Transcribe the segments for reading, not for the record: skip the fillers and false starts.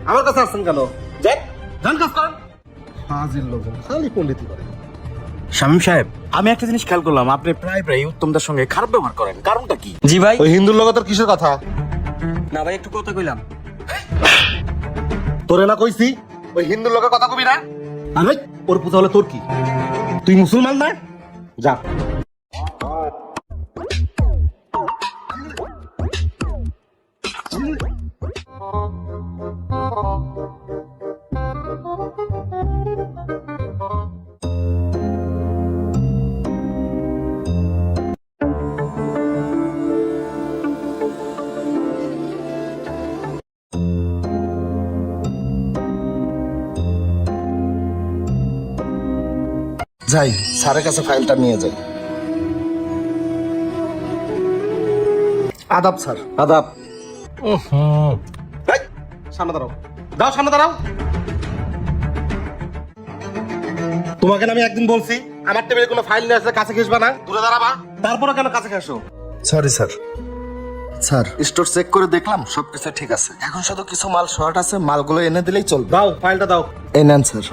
আমার কাছে আসছেন কেন? যান যান কাজ করেন। হাজির লোকজন খালি পণ্ডিতি করে। শামীম সাহেব, আমি একটা জিনিস খেয়াল করলাম, আপনি প্রায় উত্তমদার সঙ্গে খারাপ ব্যবহার করেন, কারণটা কি? জি ভাই। ওই হিন্দুর লোক তোর কিসের কথা? না ভাই, একটু কথা কইলাম। তোরে না কইছি ওই হিন্দুর লোকের কথা কবি না? আরে ওর পূজা হলে তোর কি? তুই মুসলমান না? যা। যাই স্যারের কাছে ফাইলটা নিয়ে যাই। আদাব স্যার, আদাব। এই, সামনে দাঁড়াও, দাও সামনে দাঁড়াও। তোমাকে না আমি একদিন বলছি আমার টেবিলে কোনো ফাইল নিয়ে আসলে কাছে ঘেসবা না, দূরে দাঁড়াবা। তারপরে কেন কাছে ঘেসো? Sorry sir. Sir store check করে দেখলাম সবকিছু ঠিক আছে, এখন শুধু কিছু মাল শর্ট আছে, মালগুলো এনে দিলেই চলবে। দাও ফাইলটা দাও। এই নেন স্যার।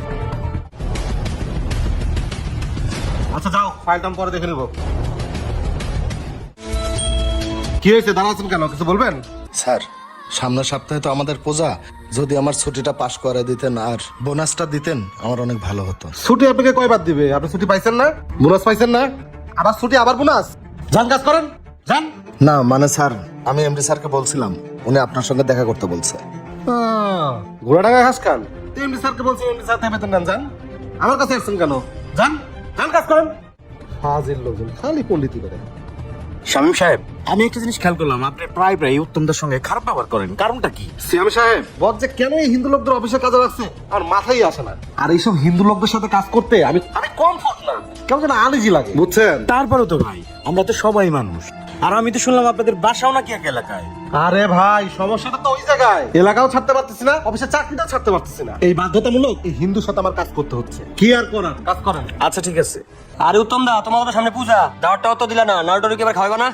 আচ্ছা যাও, ফাইলটা আমি পরে দেখে নেব। কি হয়েছে, দাঁড়াচ্ছেন কেন? কিছু বলবেন? স্যার সামনের সপ্তাহে তো আমাদের পূজা, যদি আমার ছুটিটা পাস করে দিতেন আর বোনাসটা দিতেন আমার অনেক ভালো হতো। ছুটি আপনাকে কয়বার দিবে? আপনি ছুটি পাইছেন না, বোনাস পাইছেন না, আবার ছুটি আবার বোনাস। যান কাজ করেন, যান। না মানে স্যার, আমি এমডি স্যারকে বলছিলাম, উনি আপনার সঙ্গে দেখা করতে বলছে। ঘোড়াডাঙ্গা ঘাস খান। এমডি স্যারকে বলছি, এমডি স্যার থেকে বেতন নেন। যান, আমার কাছে আসছেন কেন? যান যান কাজ করেন। হাজির লোকজন খালি পণ্ডিতি করে। শামীম সাহেব, আমি একটা জিনিস খেয়াল করলাম, আপনি প্রায় উত্তমদার সঙ্গে খারাপ ব্যবহার করেন, কারণটা কি? সিয়াম সাহেব, বদ যে কেন এই হিন্দু লোকদের অফিসে কাজে রাখছে আর মাথায় আসে না। আর এইসব হিন্দু লোকদের সাথে কাজ করতে আমি কমফোর্ট না, কেমন যেন আনইজি লাগে, বুঝছেন? তারপরেও তো ভাই, আমরা তো সবাই মানুষ। আর আমি তো শুনলাম আপনাদের বাসাও নাকি এক এলাকায়। আরে ভাই, সমস্যাটা তো ওই জায়গায়, এলাকাও ছাড়তে পারতেছি না, অফিসের চাকরিটাও ছাড়তে পারতেছি না। এই বাধ্যতামূলক এই হিন্দুর সাথে আমার কাজ করতে হচ্ছে। কি আর করার, কাজ করেন। আচ্ছা ঠিক আছে। আরে উত্তম দা, তোমার তো সামনে পূজা, দাওয়াতটাও তো দিলা না, নাড়ুটারু কি এবার খাওয়াবা না?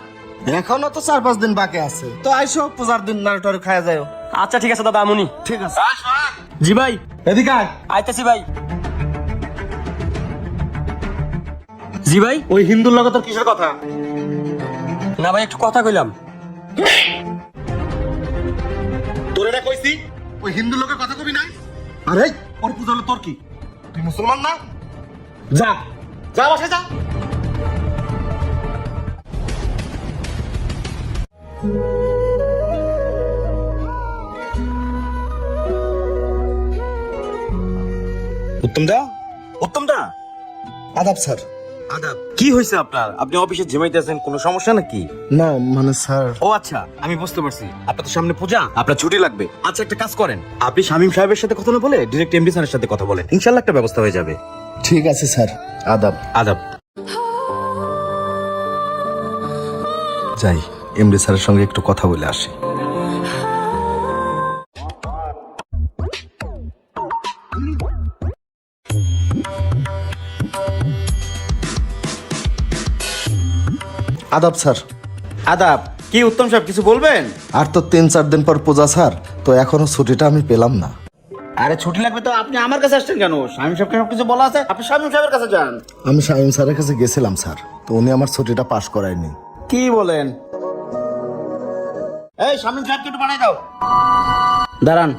এখনো তো 4-5 দিন বাকি আছে, তো আইসো পূজার দিন নাড়ুটাড়ু খাওয়া যায়। আচ্ছা ঠিক আছে দাদা, আমুনি। ঠিক আছে। জি ভাই, এদিকে আয়। আইতাছি ভাই। জি ভাই। ওই হিন্দুর লগে তোর কিসের কথা? না ভাই, একটু কথা কইলাম। তোরে না কইছি ওই হিন্দু লোকের কথা কবি না? আরে ওর পূজা হলো তোর কি? তুই মুসলমান না? যা যা, বাসায় যা। উত্তমদা, উত্তমদা। আদাব স্যার। আদাব। কি হয়েছে আপনার? আপনি অফিসে ঝিমাইতেছেন, কোনো সমস্যা নাকি? না মানে স্যার। ও আচ্ছা, আমি বুঝতে পারছি, আপনার তো সামনে পূজা, আপনার ছুটি লাগবে। আচ্ছা একটা কাজ করেন, আপনি শামীম সাহেবের সাথে কথা না বলে ডিরেক্ট এমডি স্যারের সাথে কথা বলেন, ইনশাআল্লাহ একটা ব্যবস্থা হয়ে যাবে। ঠিক আছে স্যার। আদাব। আদাব। যাই এমডি স্যারের সঙ্গে একটু কথা বলে আসি। আদাব স্যার। আদাব। কি উত্তম সাহেব, কিছু বলবেন? আর তো 3-4 দিন পর পূজা স্যার, তো এখনো ছুটিটা আমি পেলাম না। আরে ছুটি লাগবে তো আপনি আমার কাছে আসছেন কেন? শামীম সাহেবকে সব কিছু বলা আছে, আপনি শামীম সাহেবের কাছে যান। আমি শামীম স্যারের কাছে গেছিলাম স্যার, তো উনি আমার ছুটিটা পাস করায়নি। কি বলেন? এই শামীম সাহেবকে একটু বানাই দাও। দাঁড়ান।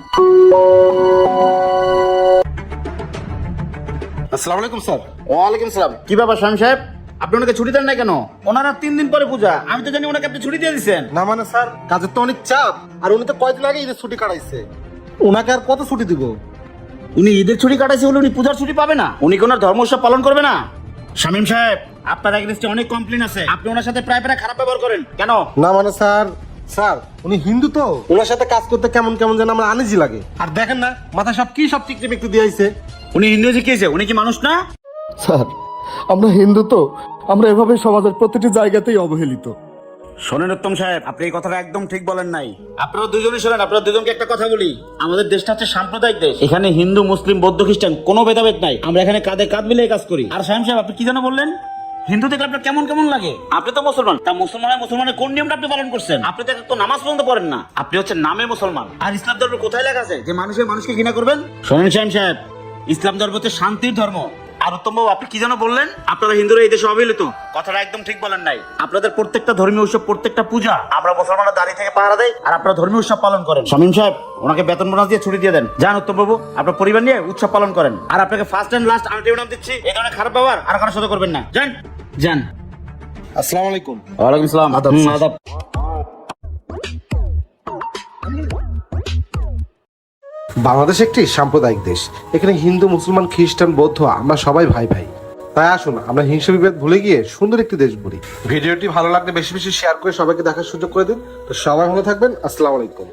আসসালামু আলাইকুম স্যার। ওয়ালাইকুম সালাম। কি ব্যাপার শামীম সাহেব, আপনি ওনাকে ছুটি দেন না কেন? ওনারা 3 দিন পরে পূজা, আমি তো জানি ওনাকে আপনি ছুটি দিয়ে দিচ্ছেন। না মানে স্যার, কাজের তো অনেক চাপ, আর উনি তো কয়দিন আগে ঈদের ছুটি কাটাইছে, ওনাকে আর কত ছুটি দিব? উনি ঈদের ছুটি কাটাইছে বলে উনি পূজার ছুটি পাবে না? উনি কি ওনার ধর্ম উৎসব পালন করবে না? শামীম সাহেব, আপনার এগেইনস্টে অনেক কমপ্লেইন আছে, আপনি ওনার সাথে প্রায় খারাপ ব্যবহার করেন কেন? না মানে স্যার, উনি হিন্দু তো, ওনার সাথে কাজ করতে কেমন কেমন যেন আমার আনইজি লাগে। আর দেখেন না মাথা সব টিকটিক একটু দিয়েছে। উনি হিন্দু শিখিয়েছে, উনি কি মানুষ না? স্যার আমরা হিন্দু তো, আমরা এভাবে সমাজের প্রতিটি জায়গাতেই অবহেলিত। শোনেন উত্তম সাহেব, আপনি এই কথাটা একদম ঠিক বলেন নাই। আপনারা দুজনই শোনেন, আপনারা দুজনকে একটা কথা বলি, আমাদের দেশটা হচ্ছে সাম্প্রদায়িক দেশ, এখানে হিন্দু মুসলিম বৌদ্ধ খ্রিস্টান কোনো ভেদাভেদ নাই, আমরা এখানে কাঁধে কাঁধ মিলিয়ে কাজ করি। আর শামীম সাহেব, আপনি কি যেন বললেন? হিন্দু দেখলে আপনার কেমন কেমন লাগে? আপনি তো মুসলমান, তা মুসলমানের কোন নিয়মটা আপনি পালন করছেন? আপনি তো তো নামাজ পর্যন্ত পড়েন না, আপনি হচ্ছে নামে মুসলমান। আর ইসলাম ধর্ম কোথায় লেখা আছে যে মানুষকে ঘৃণা করবেন? শোনেন শামীম সাহেব, ইসলাম ধর্ম হচ্ছে শান্তির ধর্ম। আর উত্তম বাবু, আপনি কি যেন বললেন? আপনারা হিন্দুরা এই দেশে অবহেলিত, কথাটা একদম ঠিক বলেন নাই। আপনাদের প্রত্যেকটা ধর্মীয় উৎসব, প্রত্যেকটা পূজা আমরা মুসলমানরা দাঁড়িয়ে থেকে পাহারা দেয়, আর আপনারা ধর্মীয় উৎসব পালন করেন। শামীম সাহেব, ওনাকে বেতন বোনাস দিয়ে ছুটি দিয়ে দেন। যান উত্তম বাবু, আপনার পরিবার নিয়ে উৎসব পালন করেন। আর আপনাকে ফার্স্ট এন্ড লাস্ট আলটিমেটাম দিচ্ছি, এই ধরনের খারাপ ব্যবহার আর কারোর সাথে করবেন না। যান যান। আসসালামু আলাইকুম। ওয়ালাইকুম আসসালাম। আদাব। আদাব। বাংলাদেশ একটি সাম্প্রদায়িক দেশ। এখানে হিন্দু, মুসলমান, খ্রিস্টান, বৌদ্ধ আমরা সবাই ভাই ভাই। তাই আসুন আমরা হিংসা বিভেদ ভুলে গিয়ে সুন্দর একটি দেশ গড়ি। ভিডিওটি ভালো লাগলে বেশি বেশি শেয়ার করে সবাইকে দেখার সুযোগ করে দিন। তো সবাই ভালো থাকবেন। আসসালামু আলাইকুম।